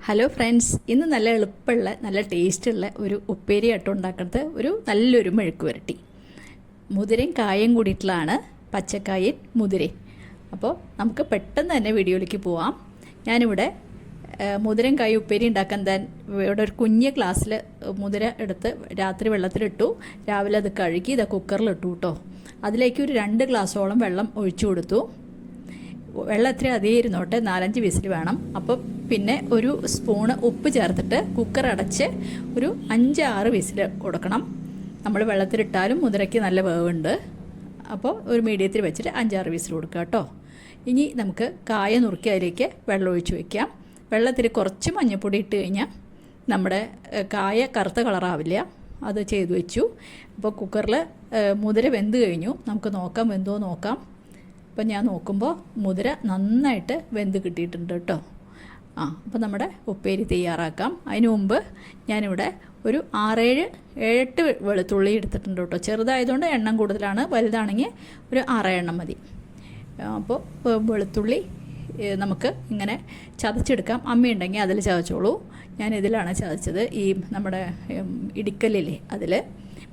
Hello friends, ഇന്ന് നല്ല എളുപ്പമുള്ള നല്ല ടേസ്റ്റുള്ള ഒരു ഉപ്പേരി ആട്ടം ഉണ്ടാക്കുന്നത് ഒരു നല്ലൊരു മെഴുക്ക് വരട്ടി. മുതിരയും കായും കൂടിയിട്ടുള്ളതാണ്, പച്ചക്കായും മുതിരയും. അപ്പോൾ നമുക്ക് പെട്ടെന്ന് തന്നെ വീഡിയോയിലേക്ക് പോവാം. ഞാനിവിടെ മുതിരയും കായും ഉപ്പേരി ഉണ്ടാക്കാൻ ഇവിടെ ഒരു കുഞ്ഞ് ഗ്ലാസ്സിൽ മുതിര എടുത്ത് രാത്രി വെള്ളത്തിലിട്ടു. രാവിലെ അത് കഴുകി ഇതാ കുക്കറിലിട്ടു കേട്ടോ. അതിലേക്ക് ഒരു 2 ഗ്ലാസ്സോളം വെള്ളം ഒഴിച്ചു കൊടുത്തു. വെള്ളം എത്ര അധികം ഇരുന്നോട്ടെ, 4-5 വിസിൽ വേണം. അപ്പോൾ പിന്നെ ഒരു സ്പൂണ് ഉപ്പ് ചേർത്തിട്ട് കുക്കർ അടച്ച് ഒരു 5-6 വിസിൽ കൊടുക്കണം. നമ്മൾ വെള്ളത്തിലിട്ടാലും മുതിരയ്ക്ക് നല്ല വേവുണ്ട്. അപ്പോൾ ഒരു മീഡിയത്തിൽ വെച്ചിട്ട് 5-6 വിസിൽ കൊടുക്കുക കേട്ടോ. ഇനി നമുക്ക് കായ നുറുക്കി അതിലേക്ക് വെള്ളം ഒഴിച്ച് വയ്ക്കാം. വെള്ളത്തിൽ കുറച്ച് മഞ്ഞൾപ്പൊടി ഇട്ട് കഴിഞ്ഞാൽ നമ്മുടെ കായ കറുത്ത കളറാവില്ല. അത് ചെയ്തു വെച്ചു. അപ്പോൾ കുക്കറിൽ മുതിര വെന്ത് കഴിഞ്ഞു. നമുക്ക് നോക്കാം, വെന്തോ നോക്കാം. അപ്പോൾ ഞാൻ നോക്കുമ്പോൾ മുതിര നന്നായിട്ട് വെന്ത് കിട്ടിയിട്ടുണ്ട് കേട്ടോ. അപ്പോൾ നമ്മുടെ ഉപ്പേരി തയ്യാറാക്കാം. അതിന് മുമ്പ് ഞാനിവിടെ ഒരു 6-7 വെളുത്തുള്ളി എടുത്തിട്ടുണ്ട് കേട്ടോ. ചെറുതായതുകൊണ്ട് എണ്ണം കൂടുതലാണ്, വലുതാണെങ്കിൽ ഒരു 6 എണ്ണം മതി. അപ്പോൾ വെളുത്തുള്ളി നമുക്ക് ഇങ്ങനെ ചതച്ചെടുക്കാം. അമ്മയുണ്ടെങ്കിൽ അതിൽ ചതച്ചോളൂ. ഞാൻ ഇതിലാണ് ചതച്ചത്, ഈ നമ്മുടെ ഇടിക്കല്ലില്ലേ അതിൽ.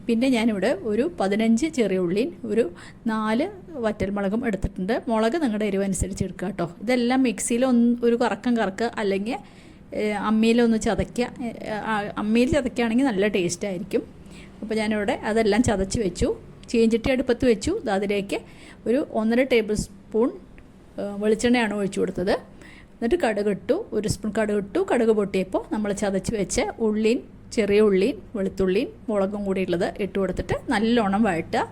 പിന്നെ ഞാനിവിടെ ഒരു 15 ചെറിയ ഉള്ളിയും ഒരു 4 വറ്റൽമുളകും എടുത്തിട്ടുണ്ട്. മുളക് നിങ്ങളുടെ എരിവനുസരിച്ച് എടുക്കുക കേട്ടോ. ഇതെല്ലാം മിക്സിയിൽ ഒരു കറക്കുക, അല്ലെങ്കിൽ അമ്മിയിലൊന്ന് ചതയ്ക്കുക. അമ്മിയിൽ ചതയ്ക്കുകയാണെങ്കിൽ നല്ല ടേസ്റ്റ് ആയിരിക്കും. അപ്പോൾ ഞാനിവിടെ അതെല്ലാം ചതച്ച് വെച്ചു. ചീഞ്ചട്ടി അടുപ്പത്ത് വെച്ചു. അതിലേക്ക് ഒരു 1.5 ടേബിൾ സ്പൂൺ വെളിച്ചെണ്ണയാണ് ഒഴിച്ചു കൊടുത്തത്. എന്നിട്ട് കടുകിട്ടു. 1 സ്പൂൺ കടുകിട്ടു. കടുക് പൊട്ടിയപ്പോൾ നമ്മൾ ചതച്ച് വെച്ച ഉള്ളിയും ചെറിയ ഉള്ളിയും വെളുത്തുള്ളിയും മുളകും കൂടിയുള്ളത് ഇട്ട് കൊടുത്തിട്ട് നല്ലോണം വഴറ്റുക.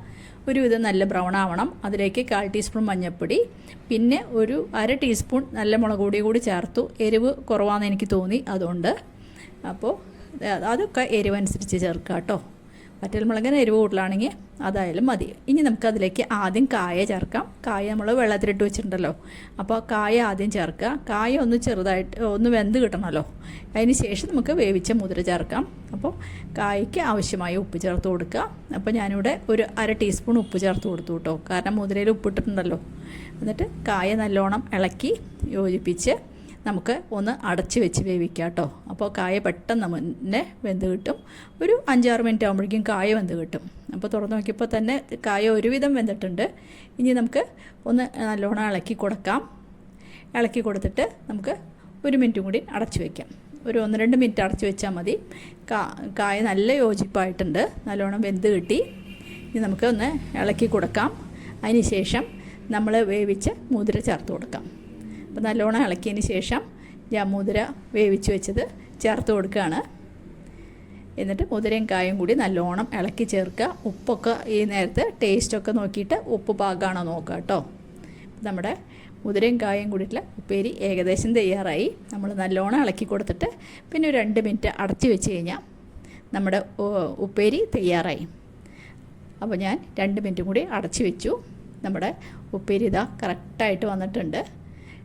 ഒരുവിധം നല്ല ബ്രൗൺ ആവണം. അതിലേക്ക് 1/4 ടീസ്പൂൺ മഞ്ഞൾപ്പൊടി, പിന്നെ ഒരു 1/2 ടീസ്പൂൺ നല്ല മുളക് പൊടി കൂടി ചേർത്തു. എരിവ് കുറവാണെന്ന് എനിക്ക് തോന്നി, അതുകൊണ്ട്. അപ്പോൾ അതൊക്കെ എരിവനുസരിച്ച് ചേർക്കുക കേട്ടോ. വറ്റൽമുളകിന് എരിവ് കൂടുതലാണെങ്കിൽ അതായാലും മതി. ഇനി നമുക്കതിലേക്ക് ആദ്യം കായ ചേർക്കാം. കായ നമ്മൾ വെള്ളത്തിലിട്ട് വെച്ചിട്ടുണ്ടല്ലോ. അപ്പോൾ കായ ആദ്യം ചേർക്കുക. കായ ഒന്ന് ചെറുതായിട്ട് ഒന്ന് വെന്ത് കിട്ടണമല്ലോ. അതിന് ശേഷം നമുക്ക് വേവിച്ച മുതിര ചേർക്കാം. അപ്പോൾ കായ്ക്ക് ആവശ്യമായ ഉപ്പ് ചേർത്ത് കൊടുക്കുക. അപ്പോൾ ഞാനിവിടെ ഒരു 1/2 ടീസ്പൂൺ ഉപ്പ് ചേർത്ത് കൊടുത്തു കേട്ടോ, കാരണം മുതിരയിൽ ഉപ്പിട്ടിട്ടുണ്ടല്ലോ. എന്നിട്ട് കായ നല്ലോണം ഇളക്കി യോജിപ്പിച്ച് നമുക്ക് ഒന്ന് അടച്ച് വെച്ച് വേവിക്കാം കേട്ടോ. അപ്പോൾ കായ പെട്ടെന്ന് തന്നെ വെന്ത് കിട്ടും. ഒരു 5-6 മിനിറ്റ് ആകുമ്പോഴേക്കും കായ വെന്ത് കിട്ടും. അപ്പോൾ തുറന്ന് നോക്കിയപ്പോൾ തന്നെ കായ ഒരുവിധം വെന്തിട്ടുണ്ട്. ഇനി നമുക്ക് ഒന്ന് നല്ലോണം ഇളക്കി കൊടുക്കാം. ഇളക്കി കൊടുത്തിട്ട് നമുക്ക് 1 മിനിറ്റും കൂടി അടച്ച് വയ്ക്കാം. ഒരു 1-2 മിനിറ്റ് അടച്ച് വെച്ചാൽ മതി. കായ നല്ല യോജിപ്പായിട്ടുണ്ട്, നല്ലോണം വെന്ത് കിട്ടി. ഇനി നമുക്ക് ഒന്ന് ഇളക്കി കൊടുക്കാം. അതിന് ശേഷം നമ്മൾ വേവിച്ച് മുതിര ചേർത്ത് കൊടുക്കാം. അപ്പോൾ നല്ലോണം ഇളക്കിയതിന് ശേഷം ഞാൻ മുതിര വേവിച്ച് വെച്ചത് ചേർത്ത് കൊടുക്കുകയാണ്. എന്നിട്ട് മുതിരയും കായും കൂടി നല്ലോണം ഇളക്കി ചേർക്കുക. ഉപ്പൊക്കെ ഈ നേരത്തെ ടേസ്റ്റൊക്കെ നോക്കിയിട്ട് ഉപ്പ് പാകമാണോ നോക്കുക കേട്ടോ. നമ്മുടെ മുതിരയും കായും കൂടിയിട്ടുള്ള ഉപ്പേരി ഏകദേശം തയ്യാറായി. നമ്മൾ നല്ലോണം ഇളക്കി കൊടുത്തിട്ട് പിന്നെ ഒരു 2 മിനിറ്റ് അടച്ച് വെച്ച് കഴിഞ്ഞാൽ നമ്മുടെ ഉപ്പേരി തയ്യാറായി. അപ്പോൾ ഞാൻ 2 മിനിറ്റും കൂടി അടച്ച് വെച്ചു. നമ്മുടെ ഉപ്പേരി ഇതാ കറക്റ്റായിട്ട് വന്നിട്ടുണ്ട്.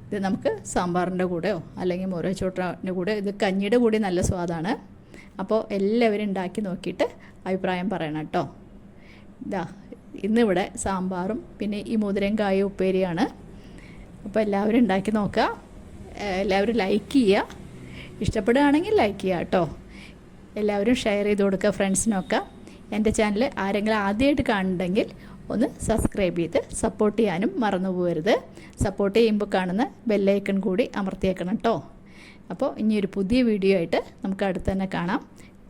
ഇത് നമുക്ക് സാമ്പാറിൻ്റെ കൂടെയോ അല്ലെങ്കിൽ മോരച്ചോട്ടിൻ്റെ കൂടെ, ഇത് കഞ്ഞിയുടെ കൂടി നല്ല സ്വാദാണ്. അപ്പോൾ എല്ലാവരും ഉണ്ടാക്കി നോക്കിയിട്ട് അഭിപ്രായം പറയണം കേട്ടോ. ഇന്നിവിടെ സാമ്പാറും പിന്നെ ഈ മുതിരയും കായും ഉപ്പേരിയാണ്. അപ്പോൾ എല്ലാവരും ഉണ്ടാക്കി നോക്കുക. എല്ലാവരും ലൈക്ക് ചെയ്യുക. ഇഷ്ടപ്പെടുകയാണെങ്കിൽ ലൈക്ക് ചെയ്യുക കേട്ടോ. എല്ലാവരും ഷെയർ ചെയ്ത് കൊടുക്കുക ഫ്രണ്ട്സിനൊക്കെ. എൻ്റെ ചാനൽ ആരെങ്കിലും ആദ്യമായിട്ട് കാണുന്നുണ്ടെങ്കിൽ ഒന്ന് സബ്സ്ക്രൈബ് ചെയ്ത് സപ്പോർട്ട് ചെയ്യാനും മറന്നു പോകരുത്. സപ്പോർട്ട് ചെയ്യുമ്പോൾ കാണുന്ന ബെല്ലൈക്കൺ കൂടി അമർത്തിയേക്കണം കേട്ടോ. അപ്പോൾ ഇനിയൊരു പുതിയ വീഡിയോ ആയിട്ട് നമുക്ക് അടുത്ത് തന്നെ കാണാം.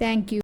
Thank you.